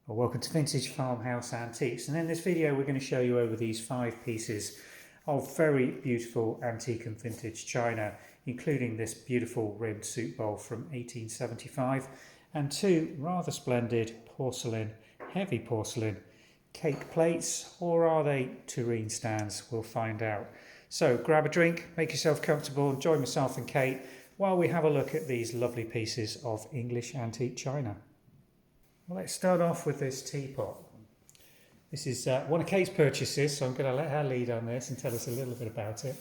Well, welcome to Vintage Farmhouse Antiques, and in this video we're going to show you over these 5 pieces of very beautiful antique and vintage china, including this beautiful rimmed soup bowl from 1875 and 2 rather splendid porcelain, heavy porcelain cake plates, or are they tureen stands? We'll find out. So grab a drink, make yourself comfortable, and join myself and Kate while we have a look at these lovely pieces of English antique china. Well, let's start off with this teapot. This is one of Kate's purchases, so I'm going to let her lead on this and tell us a little bit about it.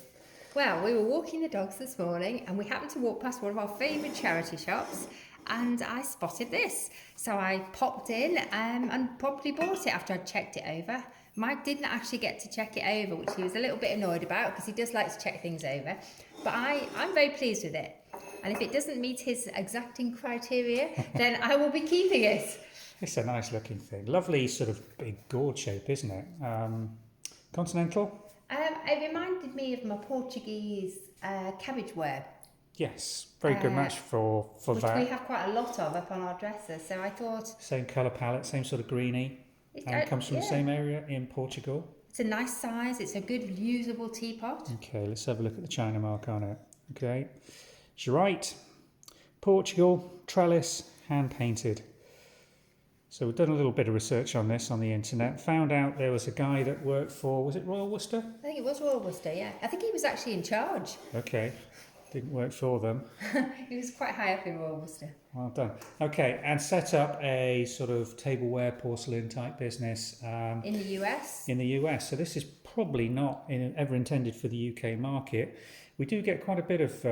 Well, we were walking the dogs this morning and we happened to walk past one of our favourite charity shops and I spotted this. So I popped in and probably bought it after I'd checked it over. Mike didn't actually get to check it over, which he was a little bit annoyed about because he does like to check things over. But I'm very pleased with it. And if it doesn't meet his exacting criteria, then I will be keeping it. It's a nice looking thing. Lovely sort of big gourd shape, isn't it? Continental? It reminded me of my Portuguese cabbage ware. Yes, very good match for which that. We have quite a lot of up on our dresser, so I thought... Same colour palette, same sort of greeny, and comes from the same area in Portugal. It's a nice size, it's a good usable teapot. Okay, let's have a look at the China mark on it. Okay, you're right. Portugal, trellis, hand painted. So we've done a little bit of research on this on the internet, found out there was a guy that worked for, was it Royal Worcester? I think it was Royal Worcester, yeah. I think he was actually in charge. Okay, didn't work for them. He was quite high up in Royal Worcester. Well done. Okay, and set up a sort of tableware porcelain type business. In the US? In the US. So this is probably not ever intended for the UK market. We do get quite a bit of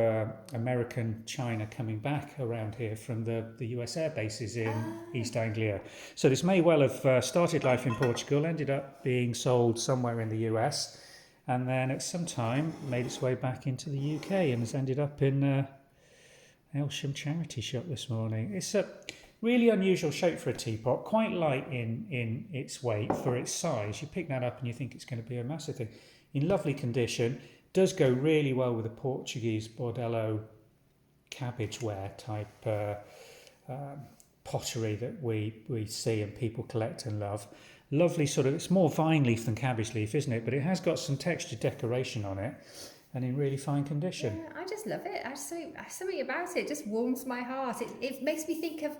American china coming back around here from the US air bases in East Anglia. So this may well have started life in Portugal, ended up being sold somewhere in the US, and then at some time made its way back into the UK and has ended up in Elsham charity shop this morning. It's a really unusual shape for a teapot, quite light in its weight for its size. You pick that up and you think it's going to be a massive thing. In lovely condition. Does go really well with the Portuguese bordello cabbageware type pottery that we see and people collect and love. Lovely sort of, it's more vine leaf than cabbage leaf, isn't it? But it has got some textured decoration on it and in really fine condition. Yeah, I just love it. Something about it just warms my heart. It makes me think of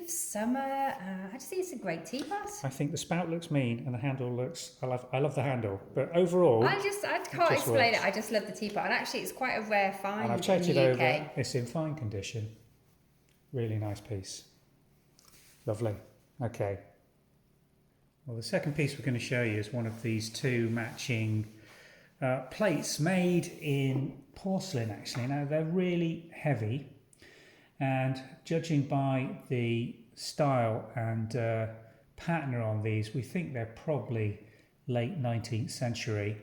summer. I just think it's a great teapot. I think the spout looks mean and the handle looks... I love the handle, but overall... I can't explain it. I just love the teapot. And actually, it's quite a rare find and I've checked it over. UK. It's in fine condition. Really nice piece. Lovely. Okay. Well, the second piece we're going to show you is one of these 2 matching plates made in porcelain, actually. Now, they're really heavy. And judging by the style and pattern on these, we think they're probably late 19th century.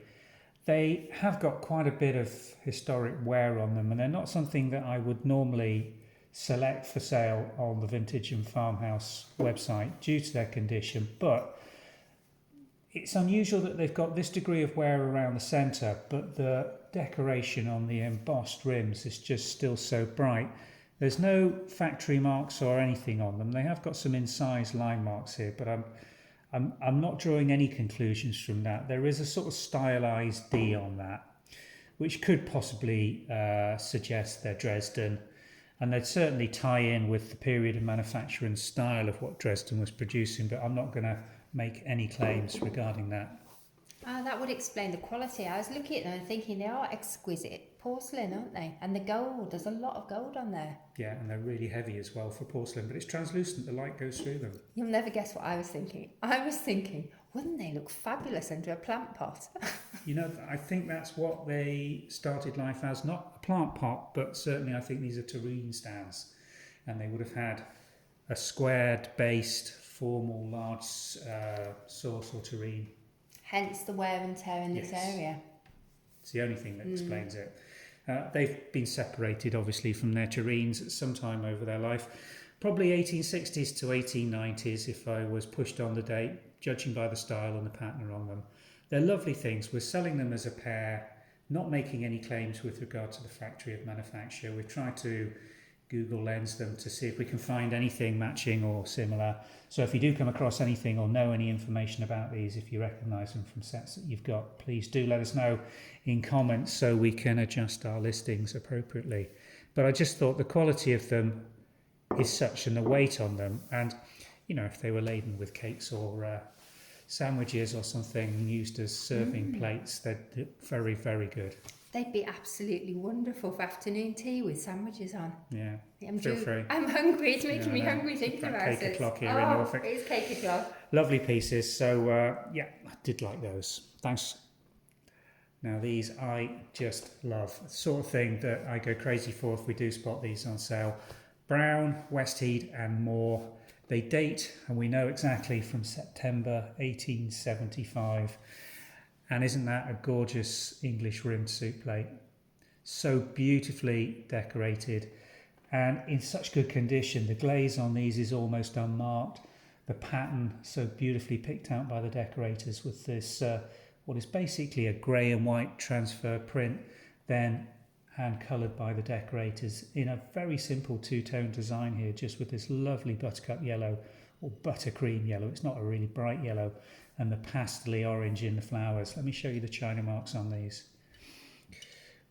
They have got quite a bit of historic wear on them, and they're not something that I would normally select for sale on the Vintage and Farmhouse website due to their condition, but it's unusual that they've got this degree of wear around the centre, but the decoration on the embossed rims is just still so bright. There's no factory marks or anything on them. They have got some incised line marks here, but I'm not drawing any conclusions from that. There is a sort of stylized D on that, which could possibly suggest they're Dresden, and they'd certainly tie in with the period of manufacture and style of what Dresden was producing, but I'm not going to make any claims regarding that. That would explain the quality. I was looking at them and thinking they are exquisite porcelain, aren't they? And the gold, there's a lot of gold on there. Yeah, and they're really heavy as well for porcelain, but it's translucent, the light goes through them. You'll never guess what I was thinking. I was thinking, wouldn't they look fabulous under a plant pot? You know, I think that's what they started life as, not a plant pot, but certainly I think these are tureen stands. And they would have had a squared based, formal, large source or tureen. Hence the wear and tear in this area. It's the only thing that explains it. They've been separated, obviously, from their tureens at some time over their life. Probably 1860s to 1890s, if I was pushed on the date, judging by the style and the pattern on them. They're lovely things. We're selling them as a pair, not making any claims with regard to the factory of manufacture. We've tried to Google Lens them to see if we can find anything matching or similar. So if you do come across anything or know any information about these, if you recognise them from sets that you've got, please do let us know in comments so we can adjust our listings appropriately. But I just thought the quality of them is such, and the weight on them, and if they were laden with cakes or sandwiches or something used as serving plates, they're very, very good. They'd be absolutely wonderful for afternoon tea with sandwiches on. Yeah, I'm feel free. I'm hungry. It's making me hungry thinking about it. Cake o'clock here in Norfolk. It is cake o'clock. Lovely pieces. So yeah, I did like those. Thanks. Now these I just love. The sort of thing that I go crazy for if we do spot these on sale. Brown, Westhead and Moore. They date, and we know exactly, from September 1875. And isn't that a gorgeous English rimmed soup plate? So beautifully decorated and in such good condition. The glaze on these is almost unmarked. The pattern so beautifully picked out by the decorators with this, what is basically a grey and white transfer print, then hand coloured by the decorators in a very simple two-tone design here, just with this lovely buttercup yellow or buttercream yellow. It's not a really bright yellow, and the pastel orange in the flowers. Let me show you the china marks on these.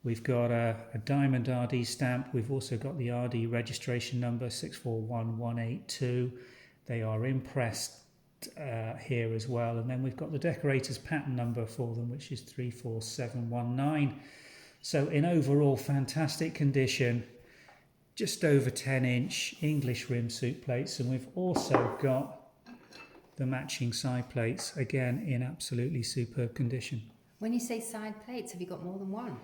We've got a diamond RD stamp. We've also got the RD registration number 641182. They are impressed here as well, and then we've got the decorator's pattern number for them, which is 34719. So in overall fantastic condition, just over 10-inch English rim soup plates, and we've also got the matching side plates, again in absolutely superb condition. When you say side plates, have you got more than one?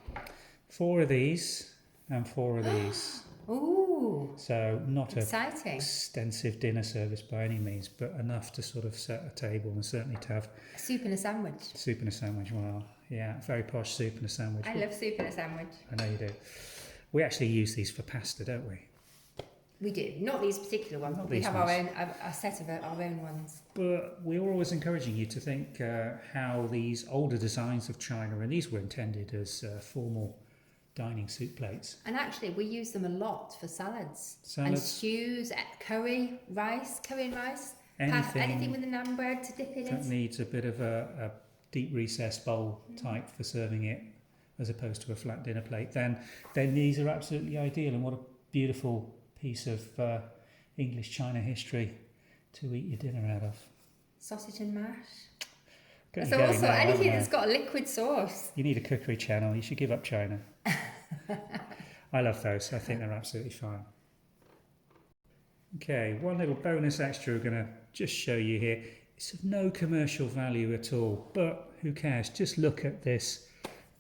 4 of these and 4 of these. Ooh, So not exciting. an extensive dinner service by any means, but enough to sort of set a table, and certainly to have Soup and a sandwich. soup and a sandwich. Well, yeah, very posh soup and a sandwich. I love soup and a sandwich. I know you do. We actually use these for pasta, don't we? We do. Not these particular ones, Not but we these have ones. our own, a set of our own ones. But we were always encouraging you to think how these older designs of china, and these were intended as formal dining soup plates. And actually, we use them a lot for salads. And Salads. stews, curry and rice. Anything with a naan bread to dip in that it. needs a bit of a deep recessed bowl type for serving it, as opposed to a flat dinner plate, then these are absolutely ideal. And what a beautiful piece of English china history to eat your dinner out of. Sausage and mash. Got you So going also now, anything haven't you? that's got a liquid sauce. You need a cookery channel. You should give up china. I love those. I think they're absolutely fine. Okay, one little bonus extra we're going to just show you here. It's of no commercial value at all, but who cares? Just look at this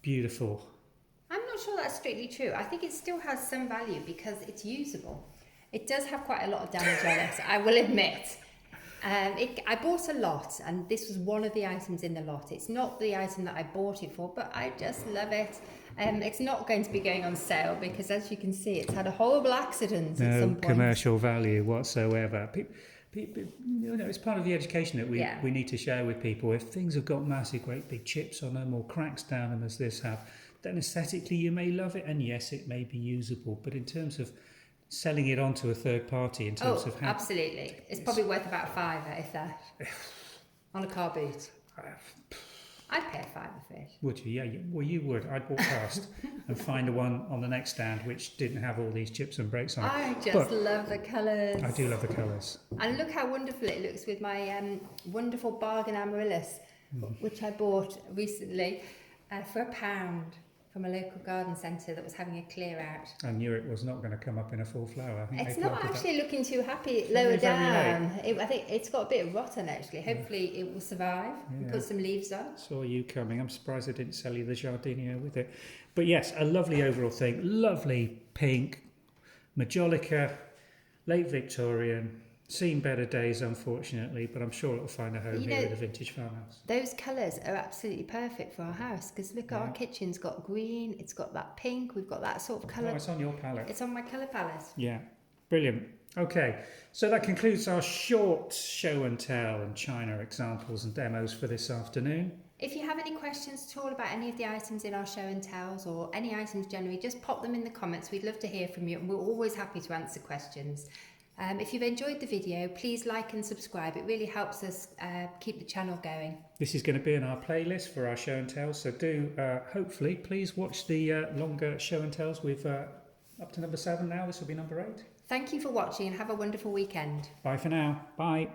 beautiful. I'm not sure that's strictly true. I think it still has some value because it's usable. It does have quite a lot of damage on it, I will admit. I bought a lot, and this was one of the items in the lot. It's not the item that I bought it for, but I just love it. It's not going to be going on sale because, as you can see, it's had a horrible accident at No some point. commercial value whatsoever. People, it's part of the education that we need to share with people. If things have got massive, great big chips on them or cracks down them, as this have, then aesthetically you may love it, and yes, it may be usable. But in terms of selling it on to a third party, in terms of how absolutely, it's probably worth about a £5 if that on a car boot. I'd pay a £5 for it. Would you? Yeah, well, you would. I'd walk past and find the one on the next stand which didn't have all these chips and breaks on it. I just But love the colours. I do love the colours. And look how wonderful it looks with my wonderful bargain amaryllis, which I bought recently for £1 from a local garden centre that was having a clear out. I knew it was not going to come up in a full flower. I think It's they not planted that. actually looking too happy Very, lower very down. I think it's got a bit of rot on it, actually. Hopefully it will survive and Yeah. put some leaves on. Saw you coming. I'm surprised I didn't sell you the Jardinier with it. But yes, a lovely overall thing. Lovely pink, Majolica, late Victorian. Seen better days, unfortunately, but I'm sure it'll find a home You here know, at the vintage farmhouse. Those colours are absolutely perfect for our house because look, our Yeah. kitchen's got green, it's got that pink, we've got that sort of Oh, colour. it's on your palette. It's on my colour palette. Yeah, brilliant. Okay, so that concludes our short show and tell and china examples and demos for this afternoon. If you have any questions at all about any of the items in our show and tells, or any items generally, just pop them in the comments. We'd love to hear from you, and we're always happy to answer questions. If you've enjoyed the video, please like and subscribe. It really helps us keep the channel going. This is going to be in our playlist for our show and tells, so do hopefully please watch the longer show and tells. We've up to number 7 now. This will be number 8. Thank you for watching and have a wonderful weekend. Bye for now. Bye.